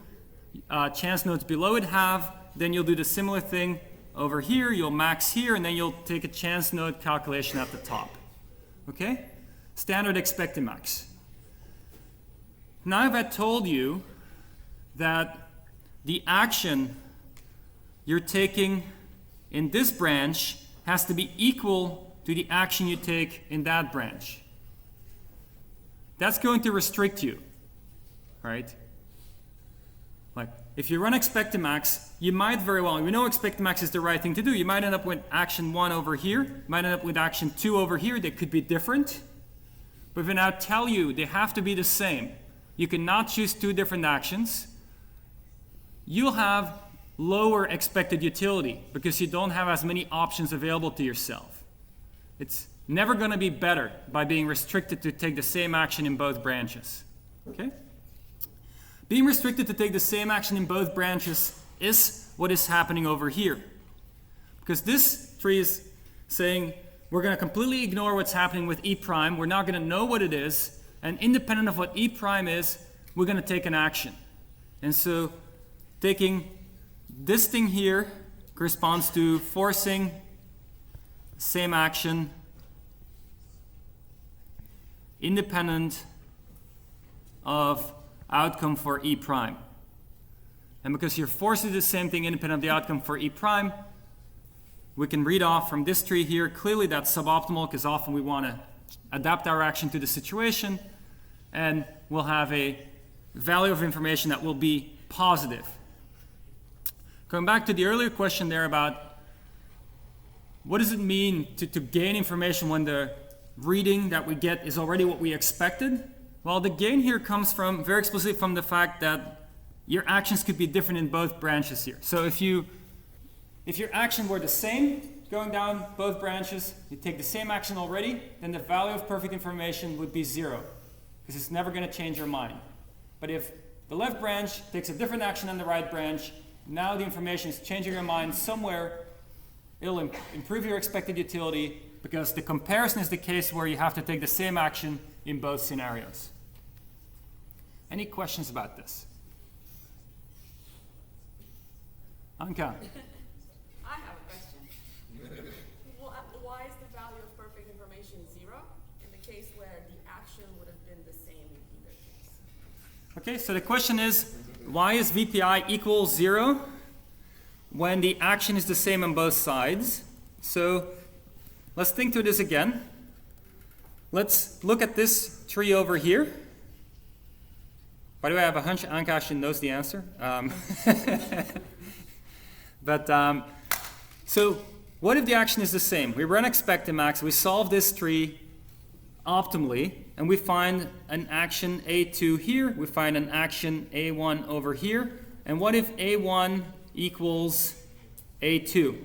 chance nodes below it have. Then you'll do the similar thing over here. You'll max here, and then you'll take a chance node calculation at the top. Okay? Standard expected max. Now if I told you that the action you're taking in this branch has to be equal to the action you take in that branch, that's going to restrict you, right? Like, if you run expected max, you might very well, we know expected max is the right thing to do. You might end up with action 1 over here, you might end up with action 2 over here. They could be different. But if I now tell you they have to be the same, you cannot choose 2 different actions, you'll have lower expected utility because you don't have as many options available to yourself. It's never going to be better by being restricted to take the same action in both branches. Okay? Being restricted to take the same action in both branches is what is happening over here. Because this tree is saying we're going to completely ignore what's happening with E prime. We're not going to know what it is. And independent of what E prime is, we're going to take an action. And so taking this thing here corresponds to forcing the same action independent of outcome for E prime. And because you're forcing the same thing independent of the outcome for E prime, we can read off from this tree here, clearly that's suboptimal because often we want to adapt our action to the situation, and we'll have a value of information that will be positive. Going back to the earlier question there about what does it mean to gain information when the reading that we get is already what we expected? Well, the gain here comes from very explicitly from the fact that your actions could be different in both branches here. So if your action were the same going down both branches, you take the same action already, then the value of perfect information would be 0 because it's never going to change your mind. But if the left branch takes a different action than the right branch, now the information is changing your mind somewhere. It'll improve your expected utility because the comparison is the case where you have to take the same action in both scenarios. Any questions about this? Anka? I have a question. Why is the value of perfect information 0 in the case where the action would have been the same in either case? Okay, so the question is, why is VPI equals 0 when the action is the same on both sides? So let's think through this again. Let's look at this tree over here. By the way, I have a hunch Anka actually knows the answer. So what if the action is the same? We run expected max, we solve this tree, optimally, and we find an action A2 here, we find an action A1 over here, and what if A1 equals A2?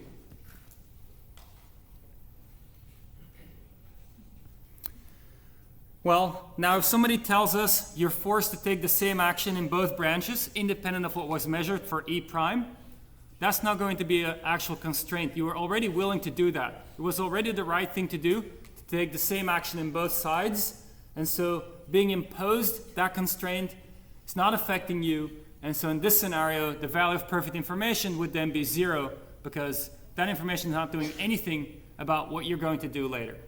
Well, now if somebody tells us you're forced to take the same action in both branches, independent of what was measured for E prime, that's not going to be an actual constraint. You were already willing to do that. It was already the right thing to do, to take the same action in both sides. And so being imposed, that constraint, is not affecting you. And so in this scenario, the value of perfect information would then be 0, because that information is not doing anything about what you're going to do later.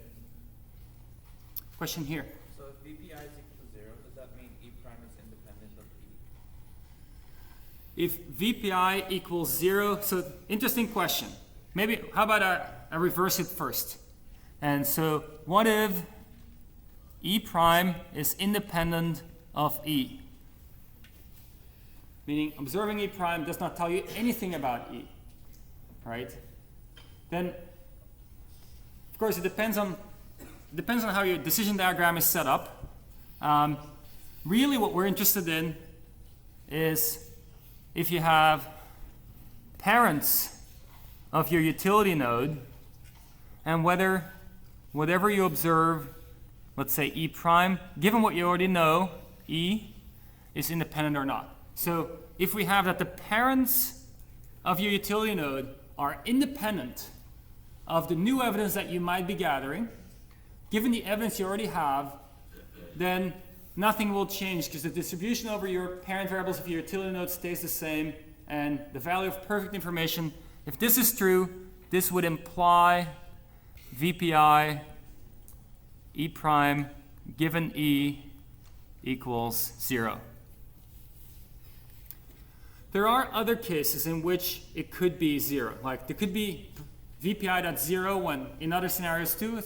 Question here. So if VPI is equal to 0, does that mean E prime is independent of E? If VPI equals 0, so interesting question. Maybe, how about I reverse it first? And so what if E prime is independent of E? Meaning observing E prime does not tell you anything about E, right? Then, of course, it depends on how your decision diagram is set up. Really what we're interested in is if you have parents of your utility node and whether whatever you observe, let's say E prime, given what you already know, E is independent or not. So if we have that the parents of your utility node are independent of the new evidence that you might be gathering, given the evidence you already have, then nothing will change because the distribution over your parent variables of your utility node stays the same, and the value of perfect information, if this is true, this would imply VPI E prime given E equals 0. There are other cases in which it could be 0. Like there could be VPI.0 when in other scenarios too,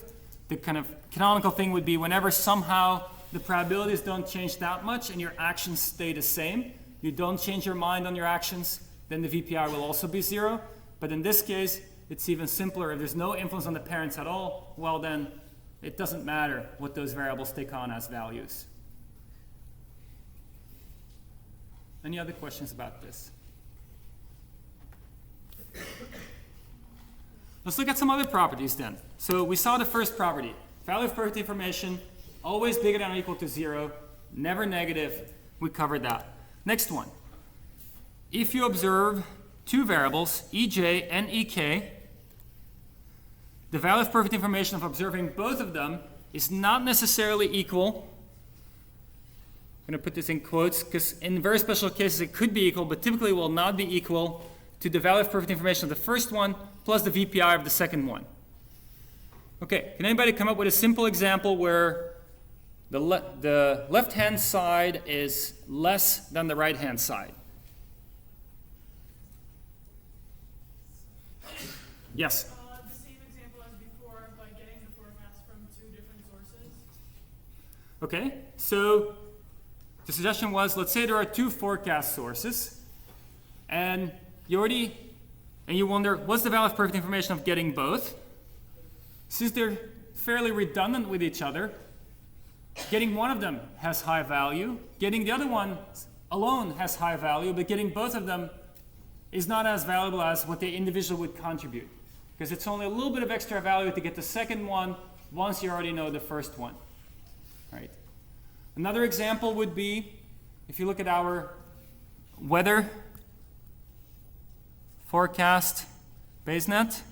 the kind of canonical thing would be whenever somehow the probabilities don't change that much and your actions stay the same, you don't change your mind on your actions, then the VPI will also be 0. But in this case, it's even simpler. If there's no influence on the parents at all, well then, it doesn't matter what those variables take on as values. Any other questions about this? Let's look at some other properties then. So we saw the first property. Value of perfect information, always bigger than or equal to 0, never negative. We covered that. Next one. If you observe two variables, EJ and EK, the value of perfect information of observing both of them is not necessarily equal. I'm going to put this in quotes because in very special cases it could be equal, but typically will not be equal to the value of perfect information of the first one plus the VPI of the second one. Okay, can anybody come up with a simple example where the left-hand side is less than the right-hand side? Yes? The same example as before by getting the forecast from two different sources. Okay, so the suggestion was, let's say there are two forecast sources, and you wonder, what's the value of perfect information of getting both? Since they're fairly redundant with each other, getting one of them has high value, getting the other one alone has high value, but getting both of them is not as valuable as what they individually would contribute. Because it's only a little bit of extra value to get the second one once you already know the first one. Right? Another example would be, if you look at our weather forecast BaseNet,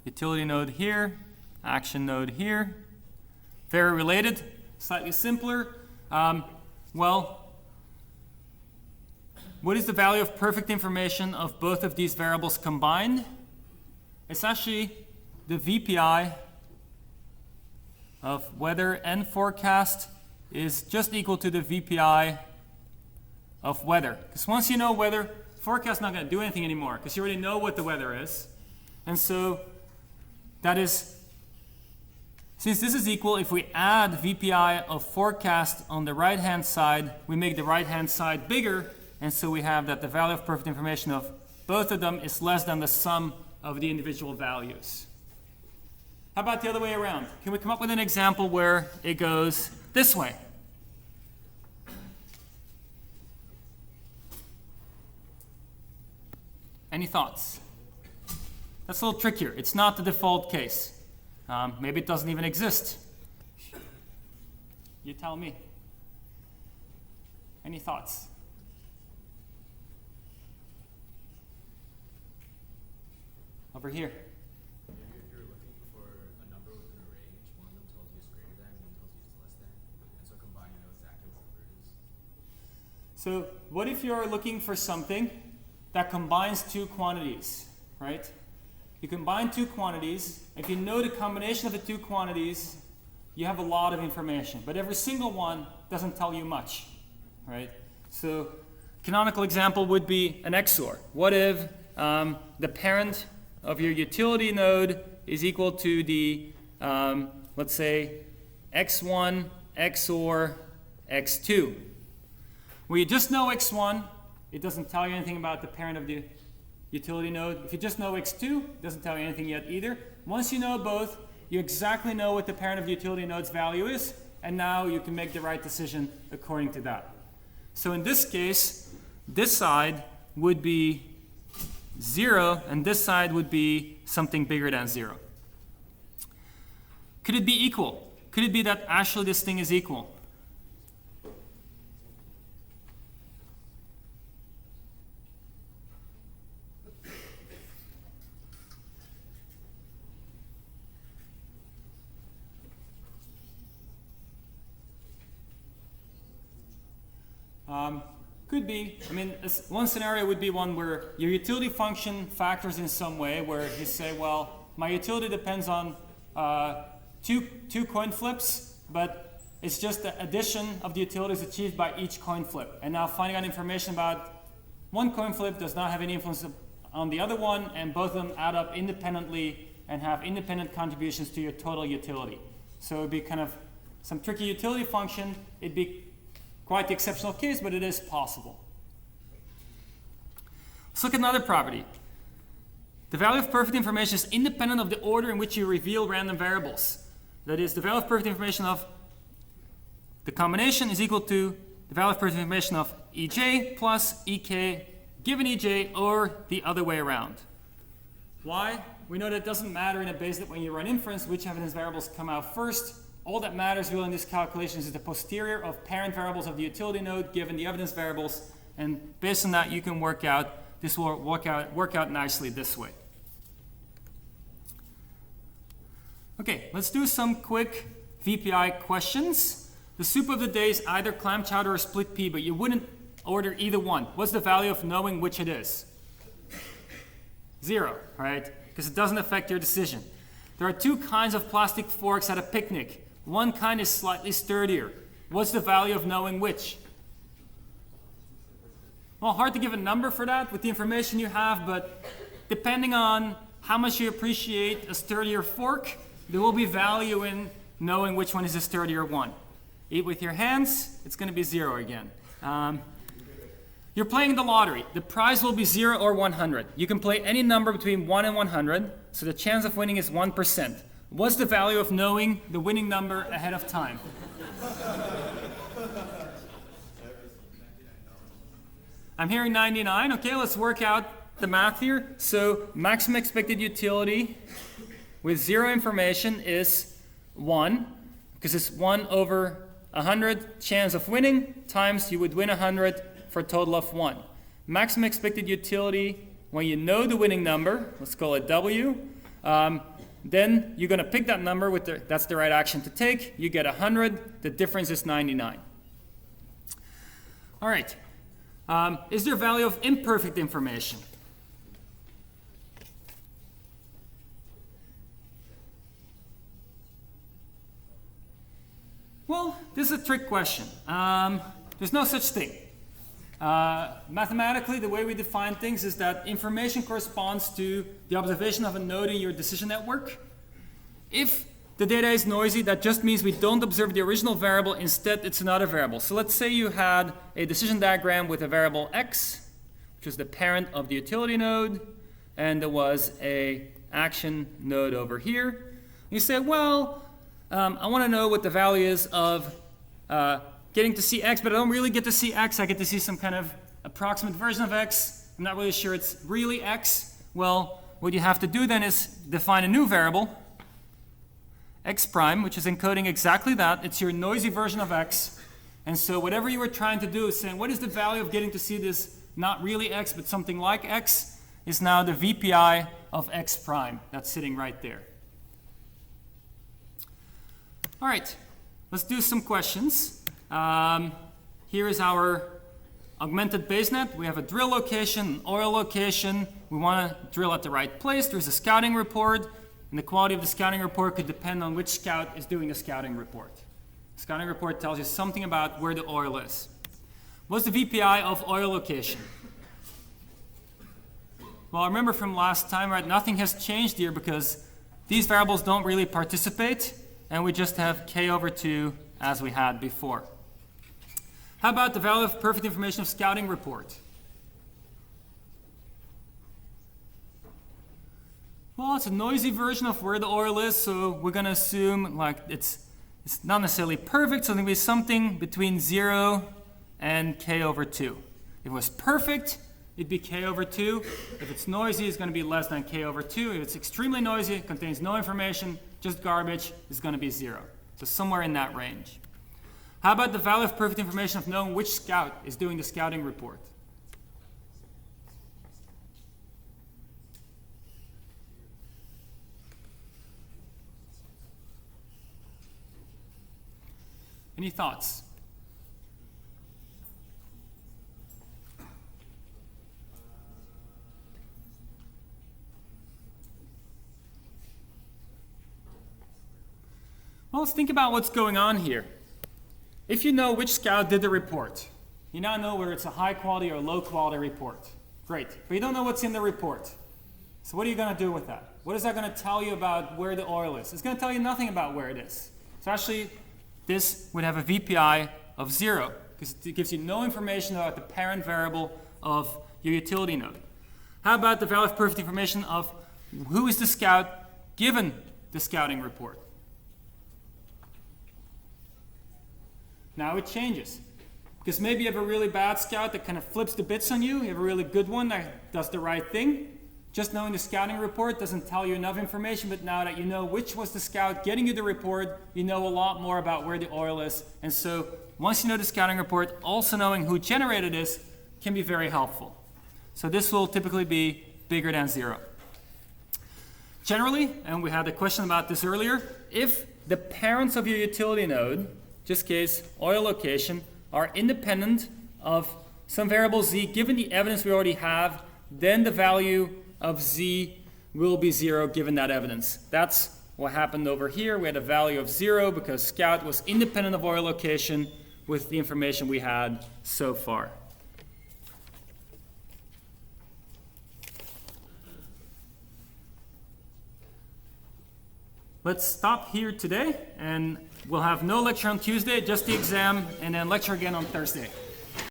utility node here, action node here, very related, slightly simpler. Well, what is the value of perfect information of both of these variables combined? It's actually the VPI of weather and forecast is just equal to the VPI of weather. Because once you know weather, forecast is not going to do anything anymore because you already know what the weather is. And so that is, since this is equal, if we add VPI of forecast on the right-hand side, we make the right-hand side bigger. And so we have that the value of perfect information of both of them is less than the sum of the individual values. How about the other way around? Can we come up with an example where it goes this way? Any thoughts? That's a little trickier. It's not the default case. Maybe it doesn't even exist. You tell me. Any thoughts? Over here. Maybe if you're looking for a number within a range, one of them tells you it's greater than, one tells you it's less than. And so combined, you know exactly what number it is. So what if you're looking for something that combines two quantities, right? You combine two quantities. If you know the combination of the two quantities, you have a lot of information. But every single one doesn't tell you much, right? So canonical example would be an XOR. What if the parent of your utility node is equal to the, let's say, x1 XOR x2? Well, you just know x1, it doesn't tell you anything about the parent of the utility node. If you just know x2, it doesn't tell you anything yet either. Once you know both, you exactly know what the parent of the utility node's value is, and now you can make the right decision according to that. So in this case, this side would be 0, and this side would be something bigger than 0. Could it be equal? Could it be that actually this thing is equal? Could be. I mean, one scenario would be one where your utility function factors in some way, where you say, well, my utility depends on two coin flips, but it's just the addition of the utilities achieved by each coin flip. And now finding out information about one coin flip does not have any influence on the other one, and both of them add up independently and have independent contributions to your total utility. So it would be kind of some tricky utility function. It'd be quite the exceptional case, but it is possible. Let's look at another property. The value of perfect information is independent of the order in which you reveal random variables. That is, the value of perfect information of the combination is equal to the value of perfect information of EJ plus EK given EJ, or the other way around. Why? We know that it doesn't matter in a base that when you run inference, which evidence variables come out first. All that matters really in this calculation is the posterior of parent variables of the utility node given the evidence variables, and based on that you can work out, this will work out nicely this way. Okay, let's do some quick VPI questions. The soup of the day is either clam chowder or split pea, but you wouldn't order either one. What's the value of knowing which it is? 0, right? Because it doesn't affect your decision. There are two kinds of plastic forks at a picnic. One kind is slightly sturdier. What's the value of knowing which? Well, hard to give a number for that with the information you have, but depending on how much you appreciate a sturdier fork, there will be value in knowing which one is a sturdier one. Eat with your hands, it's going to be 0 again. You're playing the lottery. The prize will be 0 or 100. You can play any number between 1 and 100, so the chance of winning is 1%. What's the value of knowing the winning number ahead of time? I'm hearing 99. Okay, let's work out the math here. So maximum expected utility with 0 information is 1, because it's 1 over 100 chance of winning times you would win 100 for a total of 1. Maximum expected utility when you know the winning number, let's call it W, then you're going to pick that number with that's the right action to take. You get 100. The difference is 99. All right. Is there value of imperfect information? Well, this is a trick question. There's no such thing. Mathematically, the way we define things is that information corresponds to the observation of a node in your decision network. If the data is noisy, that just means we don't observe the original variable. Instead, it's another variable. So let's say you had a decision diagram with a variable x, which is the parent of the utility node, and there was a action node over here. You say, well, I want to know what the value is of getting to see x, but I don't really get to see x. I get to see some kind of approximate version of x. I'm not really sure it's really x. Well, what you have to do then is define a new variable, x prime, which is encoding exactly that. It's your noisy version of x. And so whatever you were trying to do is saying, what is the value of getting to see this not really x, but something like x, is now the VPI of x prime. That's sitting right there. All right, let's do some questions. Here is our augmented basenet. We have a drill location, an oil location. We want to drill at the right place. There's a scouting report, and the quality of the scouting report could depend on which scout is doing the scouting report. The scouting report tells you something about where the oil is. What's the VPI of oil location? Well, remember from last time, right? Nothing has changed here because these variables don't really participate, and we just have k over 2 as we had before. How about the value of perfect information of scouting report? Well, it's a noisy version of where the oil is, so we're going to assume like it's not necessarily perfect, so it's going to be something between 0 and k over 2. If it was perfect, it'd be k over 2. If it's noisy, it's going to be less than k over 2. If it's extremely noisy, it contains no information, just garbage, it's going to be 0. So somewhere in that range. How about the value of perfect information of knowing which scout is doing the scouting report? Any thoughts? Well, let's think about what's going on here. If you know which scout did the report, you now know whether it's a high quality or low quality report. Great. But you don't know what's in the report. So what are you going to do with that? What is that going to tell you about where the oil is? It's going to tell you nothing about where it is. So actually, this would have a VPI of 0 because it gives you no information about the parent variable of your utility node. How about the value of perfect information of who is the scout given the scouting report? Now it changes. Because maybe you have a really bad scout that kind of flips the bits on you. You have a really good one that does the right thing. Just knowing the scouting report doesn't tell you enough information, but now that you know which was the scout getting you the report, you know a lot more about where the oil is. And so once you know the scouting report, also knowing who generated this can be very helpful. So this will typically be bigger than 0. Generally, and we had a question about this earlier, if the parents of your utility node, just case oil location, are independent of some variable z, given the evidence we already have, then the value of z will be 0 given that evidence. That's what happened over here. We had a value of 0 because scout was independent of oil location with the information we had so far. Let's stop here today, and we'll have no lecture on Tuesday, just the exam, and then lecture again on Thursday.